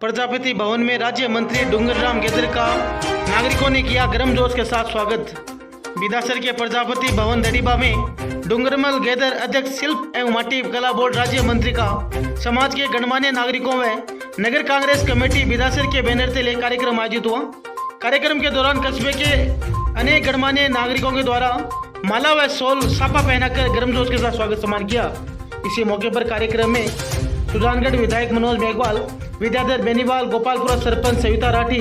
प्रजापति भवन में राज्य मंत्री डूंगरराम गेदर का नागरिकों ने किया गर्मजोश के साथ स्वागत। बिदासर के प्रजापति भवन दड़ीबा में डूंगरमल गेदर अध्यक्ष शिल्प एवं माटी कला बोर्ड राज्य मंत्री का समाज के गणमान्य नागरिकों व नगर कांग्रेस कमेटी बिदासर के बैनर से कार्यक्रम आयोजित हुआ। कार्यक्रम के दौरान कस्बे के अनेक गणमान्य नागरिकों के द्वारा माला व शॉल साफा पहनाकर गर्मजोश के साथ स्वागत सम्मान किया। इसी मौके पर कार्यक्रम में सुजानगढ़ विधायक मनोज मेघवाल, विद्याधर बेनीवाल, गोपालपुरा सरपंच सविता राठी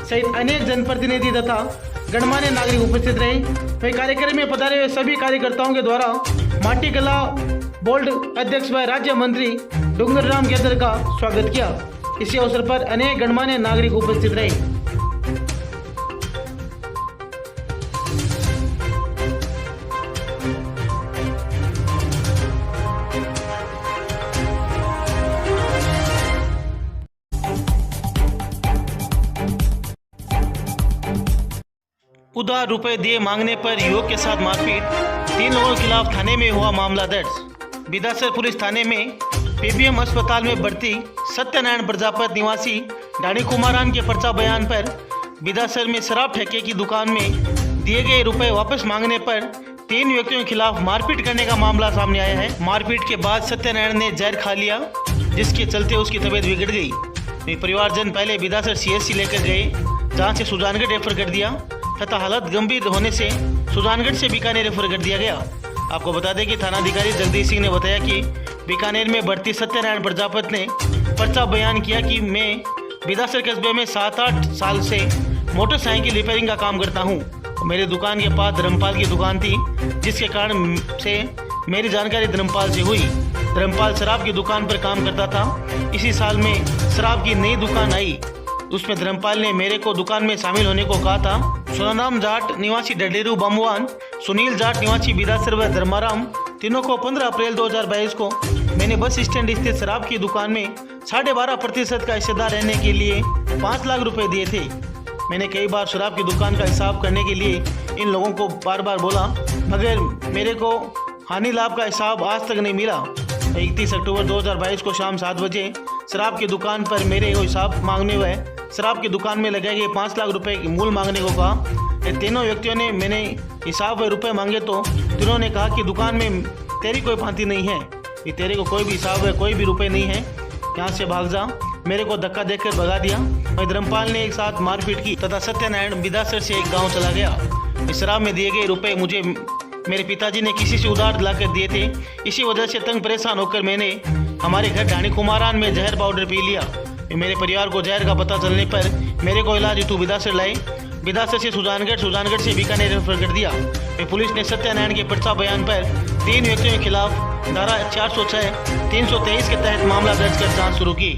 सहित अनेक जनप्रतिनिधि तथा गणमान्य नागरिक उपस्थित रहे। वही कार्यक्रम में पधारे हुए सभी कार्यकर्ताओं के द्वारा माटी कला बोर्ड अध्यक्ष व राज्य मंत्री डूंगरराम गेदर का स्वागत किया। इसी अवसर पर अनेक गणमान्य नागरिक उपस्थित रहे। उधार रुपए दिए मांगने पर युवक के साथ मारपीट, 3 लोगों के खिलाफ थाने में हुआ मामला दर्ज। बिदासर पुलिस थाने में पीबीएम अस्पताल में भर्ती सत्यनारायण प्रजापत निवासी डाणी कुमारान के पर्चा बयान पर बिदासर में शराब ठेके की दुकान में दिए गए रुपए वापस मांगने पर 3 व्यक्तियों के खिलाफ मारपीट करने का मामला सामने आया है। मारपीट के बाद सत्यनारायण ने जहर खा लिया, जिसके चलते उसकी तबीयत बिगड़ गई। परिवारजन पहले बिदासर सीएससी लेकर गए, जहाँ से सुजानगढ़ रेफर कर दिया तथा हालत गंभीर होने से सुजानगढ़ से बीकानेर रेफर कर दिया गया। आपको बता दें कि थानाधिकारी जगदीश सिंह ने बताया कि बीकानेर में भर्ती सत्यनारायण प्रजापत ने पर्चा बयान किया कि मैं बिदासर कस्बे में 7-8 साल से मोटरसाइकिल रिपेयरिंग का काम करता हूं। मेरे दुकान के पास धर्मपाल की दुकान थी, जिसके कारण से मेरी जानकारी धर्मपाल से हुई। धर्मपाल शराब की दुकान पर काम करता था। इसी साल में शराब की नई दुकान आई, उसमें धर्मपाल ने मेरे को दुकान में शामिल होने को कहा था। सोनाराम जाट निवासी डडेरू बमवान, सुनील जाट निवासी बिदासर व धर्माराम तीनों को 15 अप्रैल 2022 को मैंने बस स्टैंड स्थित शराब की दुकान में 12.5% का हिस्सेदार रहने के लिए 5 लाख रुपए दिए थे। मैंने कई बार शराब की दुकान का हिसाब करने के लिए इन लोगों को बार बार बोला, मगर मेरे को हानि लाभ का हिसाब आज तक नहीं मिला। 31 अक्टूबर 2022 को शाम 7 बजे शराब की दुकान पर मेरे को हिसाब मांगने हुए शराब की दुकान में लगाए गए 5 लाख रुपए की मूल मांगने को कहा। ये तीनों व्यक्तियों ने मैंने हिसाब व रुपए मांगे तो तीनों ने कहा कि दुकान में तेरी कोई भांति नहीं है, ये तेरे को कोई भी हिसाब है, कोई भी रुपए नहीं है, यहाँ से भाग जा। मेरे को धक्का देकर भगा दिया। वही धर्मपाल ने एक साथ मारपीट की तथा सत्यनारायण बिदासर से एक गाँव चला गया। इस शराब में दिए गए रुपए मुझे मेरे पिताजी ने किसी से उधार दिलाकर दिए थे। इसी वजह से तंग परेशान होकर मैंने हमारे घर डाणी कुमारान में जहर पाउडर पी लिया। मेरे परिवार को जहर का पता चलने पर मेरे को इलाज हेतु बिदासर लाए। बिदासर से सुजानगढ़, सुजानगढ़ से बीकानेर रेफर कर दिया। पुलिस ने सत्यनारायण के पर्चा बयान पर 3 व्यक्तियों के खिलाफ धारा 406, 323 के तहत मामला दर्ज कर जाँच शुरू की।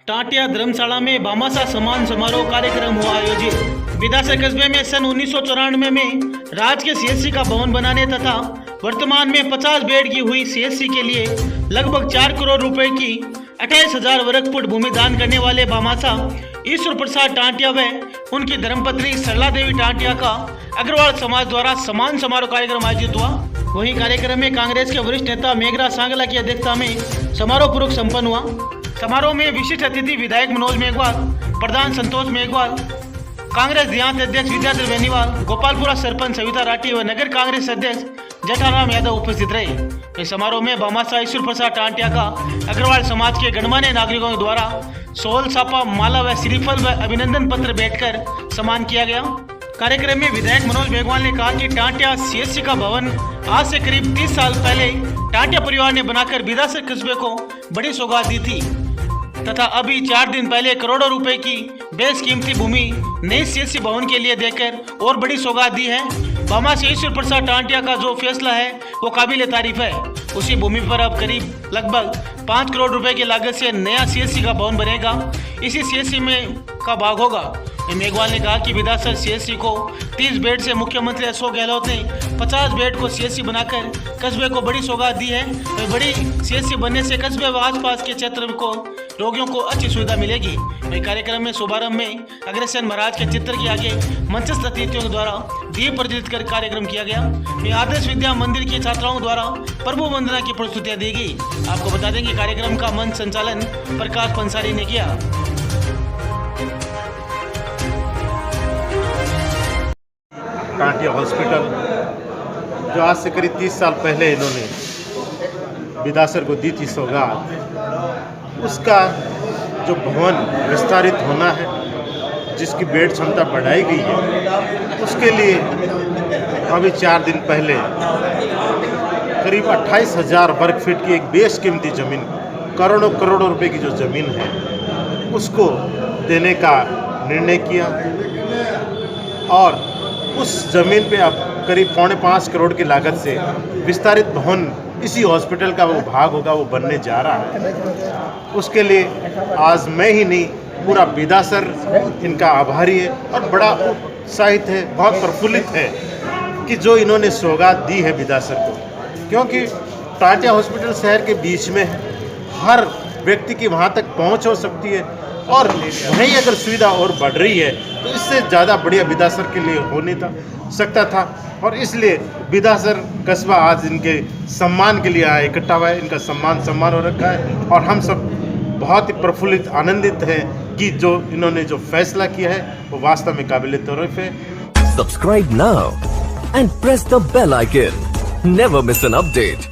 टाटिया धर्मशाला में भामाशाह सम्मान समारोह कार्यक्रम हुआ आयोजित। बिदासर कस्बे में सन 1994 में राज्य के सीएससी का भवन बनाने तथा वर्तमान में 50 बेड की हुई सीएससी के लिए लगभग 4 करोड़ रुपए की 28,000 वर्ग फुट भूमि दान करने वाले भामाशाह ईश्वर प्रसाद टांटिया व उनकी धर्मपत्नी सरला देवी टांटिया का अग्रवाल समाज द्वारा सम्मान समारोह कार्यक्रम आयोजित हुआ। वहीं कार्यक्रम में कांग्रेस के वरिष्ठ नेता मेघराज सांगला की अध्यक्षता में समारोह पूर्वक संपन्न हुआ। समारोह में विशिष्ट अतिथि विधायक मनोज मेघवाल, प्रधान संतोष मेघवाल, कांग्रेस देहात अध्यक्ष विद्याधर बेनीवाल, गोपालपुरा सरपंच सविता राठी व नगर कांग्रेस अध्यक्ष जटाराम यादव उपस्थित रहे। इस समारोह में भामाशाह ईश्वर प्रसाद टांटिया का अग्रवाल समाज के गणमान्य नागरिकों के द्वारा शॉल, सापा, माला व श्रीफल व अभिनंदन पत्र भेंटकर सम्मान किया गया। कार्यक्रम में विधायक मनोज मेघवाल ने कहा कि टांटिया सीएससी का भवन आज से करीब 30 साल पहले टांटिया परिवार ने बनाकर बिदासर कस्बे को बड़ी सौगात दी थी तथा अभी 4 दिन पहले करोड़ों रुपए की बेशकीमती भूमि नई सीएससी भवन के लिए देकर और बड़ी सौगात दी है। भामाशाह ईश्वर प्रसाद टांटिया का जो फैसला है वो काबिल तारीफ है। उसी भूमि पर अब करीब लगभग 5 करोड़ रुपए की लागत से नया सीएससी का भवन बनेगा। इसी सीएससी में का भाग होगा। मेघवाल ने कहा कि बिदासर सीएससी को 30 बेड से मुख्यमंत्री अशोक गहलोत ने 50 बेड को सीएससी बनाकर कस्बे को बड़ी सौगात दी है। बड़ी सीएससी बनने से कस्बे व आसपास के क्षेत्र को रोगियों को अच्छी सुविधा मिलेगी। वही कार्यक्रम में शुभारंभ में अग्रसेन महाराज के चित्र के आगे मंचस्थ अतिथियों के द्वारा दीप प्रज्वलित कर कार्यक्रम किया गया। वही आदर्श विद्या मंदिर के छात्राओं द्वारा प्रभु वंदना की प्रस्तुतियां दी गई। आपको बता दें कि कार्यक्रम का मंच संचालन प्रकाश पंसारी ने किया। टाटिया हॉस्पिटल जो आज से करीब 30 साल पहले इन्होंने विदासर को दी थी सौगात, उसका जो भवन विस्तारित होना है, जिसकी बेड क्षमता बढ़ाई गई है, उसके लिए अभी 4 दिन पहले करीब 28,000 वर्ग फीट की एक बेशकीमती ज़मीन, करोड़ों करोड़ों रुपए की जो ज़मीन है, उसको देने का निर्णय किया और उस ज़मीन पे अब करीब 4.25 करोड़ की लागत से विस्तारित भवन इसी हॉस्पिटल का वो भाग होगा, वो बनने जा रहा है। उसके लिए आज मैं ही नहीं, पूरा बिदासर इनका आभारी है और बड़ा उत्साहित है, बहुत प्रफुल्लित है कि जो इन्होंने सौगात दी है बिदासर को, क्योंकि टाटिया हॉस्पिटल शहर के बीच में है, हर व्यक्ति की वहाँ तक पहुँच हो सकती है और वहीं अगर सुविधा और बढ़ रही है तो इससे ज़्यादा बढ़िया बिदासर के लिए हो नहीं सकता था। और इसलिए बिदासर कस्बा आज इनके सम्मान के लिए आया, इकट्ठा हुआ है, इनका सम्मान हो रखा है और हम सब बहुत ही प्रफुल्लित आनंदित हैं कि जो इन्होंने जो फैसला किया है वो वास्तव में काबिल तारीफ है। Subscribe now and press the bell icon. Never miss an update.